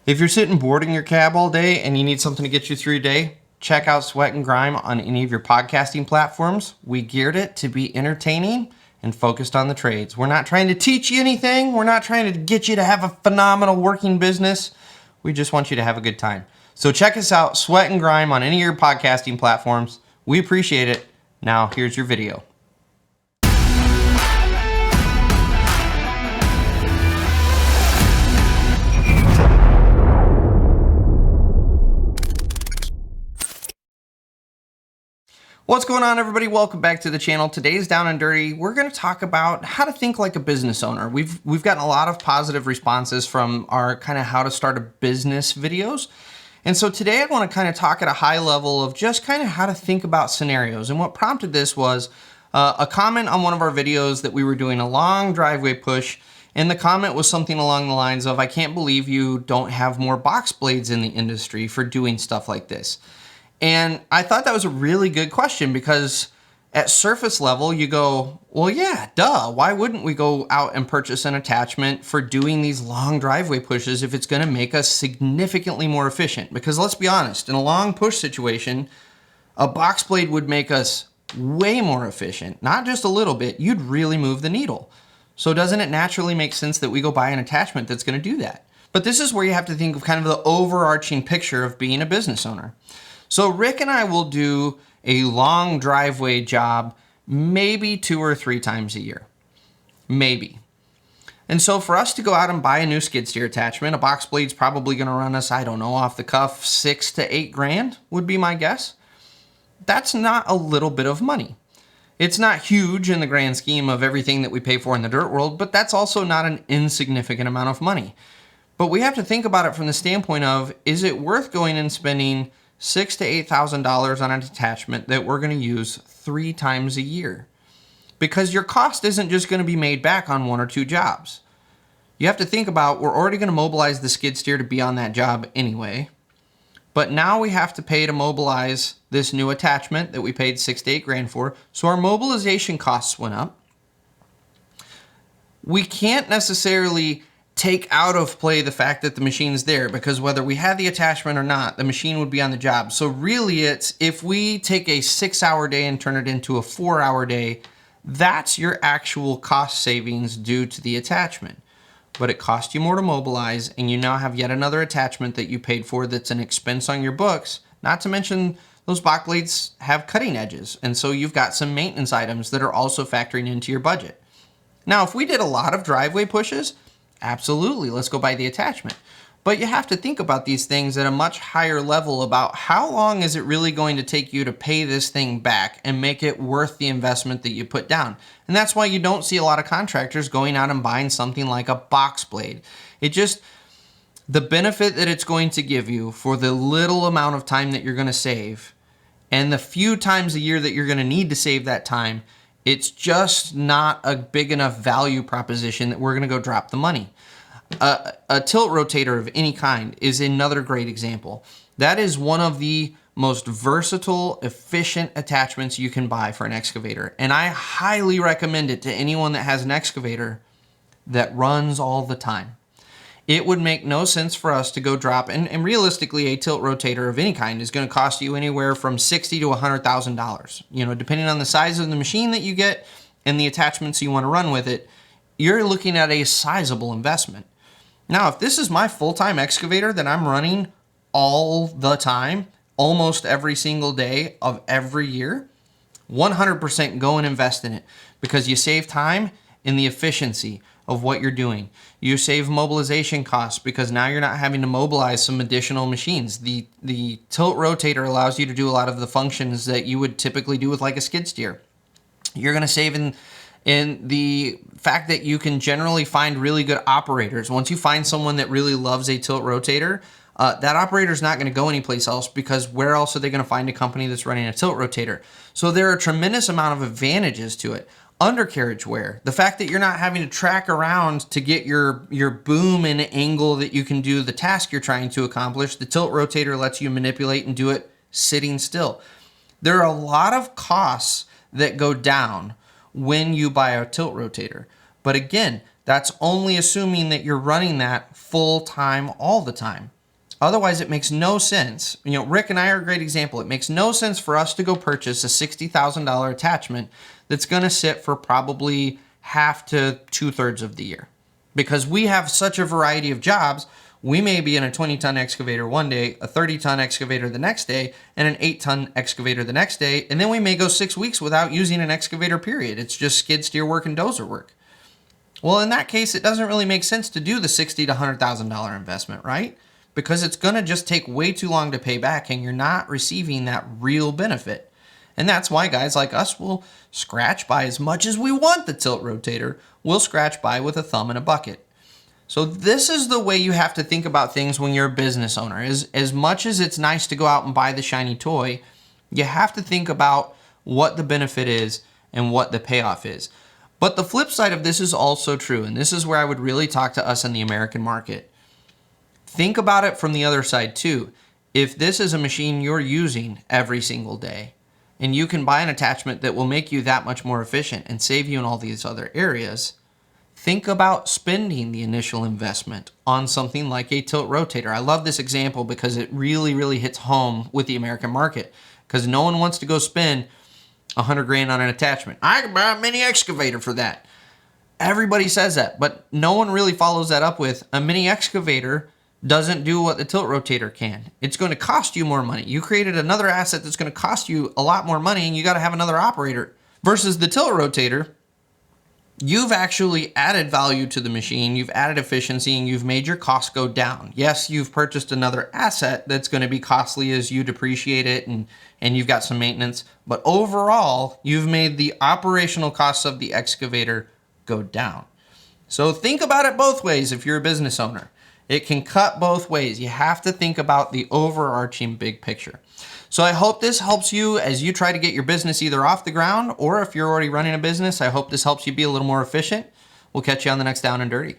If you're sitting bored in your cab all day and you need something to get you through your day, check out Sweat and Grime on any of your podcasting platforms. We geared it to be entertaining and focused on the trades. We're not trying to teach you anything. We're not trying to get you to have a phenomenal working business. We just want you to have a good time. So check us out, Sweat and Grime, on any of your podcasting platforms. We appreciate it. Now, here's your video. What's going on, everybody? Welcome back to the channel. Today's Down and Dirty. We're going to talk about how to think like a business owner. We've gotten a lot of positive responses from our kind of how to start a business videos. And so today I want to kind of talk at a high level of just kind of how to think about scenarios. And what prompted this was a comment on one of our videos that we were doing a long driveway push. And the comment was something along the lines of, I can't believe you don't have more box blades in the industry for doing stuff like this. And I thought that was a really good question because at surface level, you go, well, yeah, duh. Why wouldn't we go out and purchase an attachment for doing these long driveway pushes if it's going to make us significantly more efficient? Because let's be honest, in a long push situation, a box blade would make us way more efficient, not just a little bit. You'd really move the needle. So doesn't it naturally make sense that we go buy an attachment that's going to do that? But this is where you have to think of kind of the overarching picture of being a business owner. So Rick and I will do a long driveway job maybe 2 or 3 times a year, maybe. And so for us to go out and buy a new skid steer attachment, a box blade's probably going to run us, I don't know, off the cuff, 6 to 8 grand would be my guess. That's not a little bit of money. It's not huge in the grand scheme of everything that we pay for in the dirt world, but that's also not an insignificant amount of money. But we have to think about it from the standpoint of, is it worth going and spending $6,000 to $8,000 on an attachment that we're going to use 3 times a year? Because your cost isn't just going to be made back on 1 or 2 jobs. You have to think about, we're already going to mobilize the skid steer to be on that job anyway. But now we have to pay to mobilize this new attachment that we paid 6 to 8 grand for. So our mobilization costs went up. We can't necessarily take out of play the fact that the machine's there, because whether we had the attachment or not, the machine would be on the job. So really it's, if we take a 6-hour day and turn it into a 4-hour day, that's your actual cost savings due to the attachment. But it cost you more to mobilize, and you now have yet another attachment that you paid for that's an expense on your books. Not to mention those box blades have cutting edges, and so you've got some maintenance items that are also factoring into your budget. Now, if we did a lot of driveway pushes, absolutely, let's go buy the attachment. But you have to think about these things at a much higher level about how long is it really going to take you to pay this thing back and make it worth the investment that you put down. And that's why you don't see a lot of contractors going out and buying something like a box blade. It just, the benefit that it's going to give you for the little amount of time that you're going to save and the few times a year that you're going to need to save that time, it's just not a big enough value proposition that we're going to go drop the money. A tilt rotator of any kind is another great example. That is one of the most versatile, efficient attachments you can buy for an excavator. And I highly recommend it to anyone that has an excavator that runs all the time. It would make no sense for us to go drop, and realistically, a tilt rotator of any kind is going to cost you anywhere from $60,000 to $100,000. You know, depending on the size of the machine that you get and the attachments you want to run with it, you're looking at a sizable investment. Now, if this is my full-time excavator that I'm running all the time, almost every single day of every year, 100% go and invest in it, because you save time in the efficiency of what you're doing. You save mobilization costs because now you're not having to mobilize some additional machines. The tilt rotator allows you to do a lot of the functions that you would typically do with like a skid steer. You're going to save in the fact that you can generally find really good operators. Once you find someone that really loves a tilt rotator, that operator is not going to go anyplace else, because where else are they going to find a company that's running a tilt rotator? So there are a tremendous amount of advantages to it. Undercarriage wear, the fact that you're not having to track around to get your boom in an angle that you can do the task you're trying to accomplish. The tilt rotator lets you manipulate and do it sitting still. There are a lot of costs that go down when you buy a tilt rotator. But again, that's only assuming that you're running that full time all the time. Otherwise, it makes no sense. You know, Rick and I are a great example. It makes no sense for us to go purchase a $60,000 attachment that's going to sit for probably half to 2/3 of the year. Because we have such a variety of jobs, we may be in a 20-ton excavator one day, a 30-ton excavator the next day, and an 8-ton excavator the next day, and then we may go 6 weeks without using an excavator, period. It's just skid steer work and dozer work. Well, in that case, it doesn't really make sense to do the $60,000 to $100,000 investment, right? Because it's going to just take way too long to pay back, and you're not receiving that real benefit. And that's why guys like us will scratch by as much as we want the tilt rotator. We'll scratch by with a thumb in a bucket. So this is the way you have to think about things when you're a business owner. As much as it's nice to go out and buy the shiny toy, you have to think about what the benefit is and what the payoff is. But the flip side of this is also true, and this is where I would really talk to us in the American market. Think about it from the other side too. If this is a machine you're using every single day, and you can buy an attachment that will make you that much more efficient and save you in all these other areas, think about spending the initial investment on something like a tilt rotator. I love this example because it really, really hits home with the American market, because no one wants to go spend $100,000 on an attachment. I can buy a mini excavator for that. Everybody says that, but no one really follows that up with a mini excavator doesn't do what the tilt rotator can. It's going to cost you more money. You created another asset that's going to cost you a lot more money, and you got to have another operator. Versus the tilt rotator, you've actually added value to the machine, you've added efficiency, and you've made your costs go down. Yes, you've purchased another asset that's going to be costly as you depreciate it, and you've got some maintenance, but overall, you've made the operational costs of the excavator go down. So think about it both ways if you're a business owner. It can cut both ways. You have to think about the overarching big picture. So I hope this helps you as you try to get your business either off the ground, or if you're already running a business, I hope this helps you be a little more efficient. We'll catch you on the next Down and Dirty.